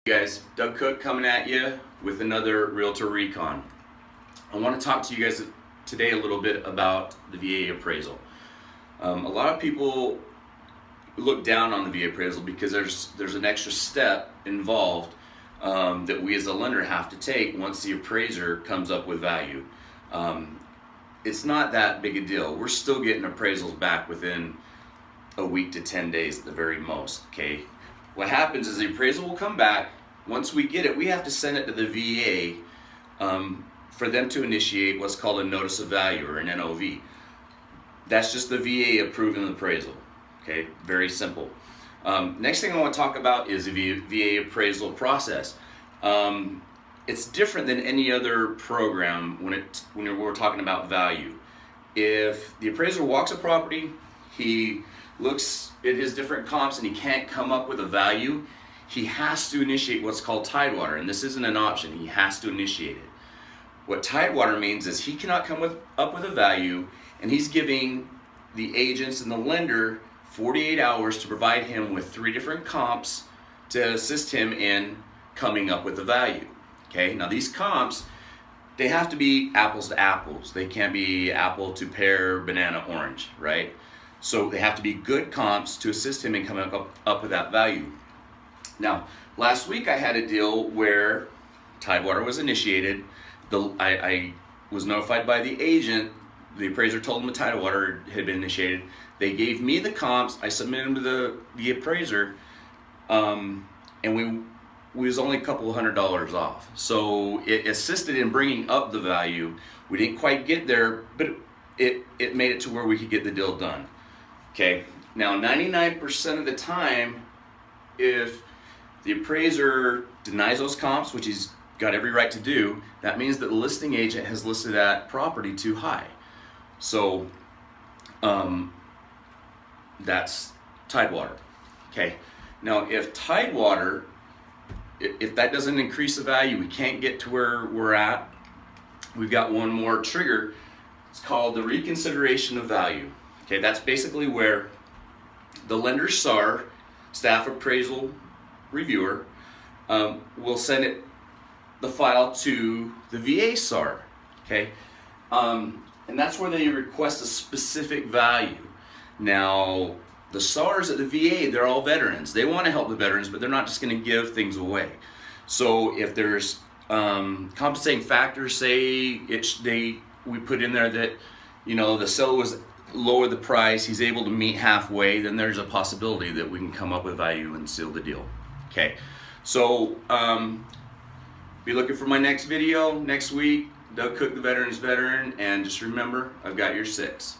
Hey guys, Doug Cook coming at you with another Realtor Recon. I want to talk to you guys today a little bit about the VA appraisal. A lot of people look down on the VA appraisal because there's an extra step involved that we as a lender have to take once the appraiser comes up with value. It's not that big a deal. We're still getting appraisals back within a week to 10 days at the very most, okay? What happens is the appraisal will come back. Once we get it, we have to send it to the VA for them to initiate what's called a notice of value, or an NOV. That's just the VA approving the appraisal, okay? Very simple. Next thing I want to talk about is the VA appraisal process. It's different than any other program when we're talking about value. If the appraiser walks a property, he looks at his different comps and he can't come up with a value, he has to initiate what's called Tidewater, and this isn't an option. He has to initiate it. What Tidewater means is he cannot come up with a value, and he's giving the agents and the lender 48 hours to provide him with 3 different comps to assist him in coming up with a value. Okay, now these comps, they have to be apples to apples. They can't be apple to pear, banana, orange, right? So they have to be good comps to assist him in coming up with that value. Now, last week I had a deal where Tidewater was initiated. I was notified by the agent. The appraiser told him the Tidewater had been initiated. They gave me the comps. I submitted them to the appraiser, and we was only a couple of $100 off. So it assisted in bringing up the value. We didn't quite get there, but it made it to where we could get the deal done. Okay, now 99% of the time, if the appraiser denies those comps, which he's got every right to do, that means that the listing agent has listed that property too high. So that's Tidewater. Okay, now if Tidewater, if that doesn't increase the value, we can't get to where we're at, we've got one more trigger. It's called the reconsideration of value. Okay, that's basically where the lender SAR, staff appraisal reviewer, will send the file to the VA SAR. Okay, and that's where they request a specific value. Now, the SARs at the VA, they're all veterans. They want to help the veterans, but they're not just going to give things away. So if there's compensating factors, say we put in there that, you know, the seller was lower the price, he's able to meet halfway, then there's a possibility that we can come up with value and seal the deal. Okay, so be looking for my next video next week. Doug Cook, the Veteran's Veteran, and just remember, I've got your 6.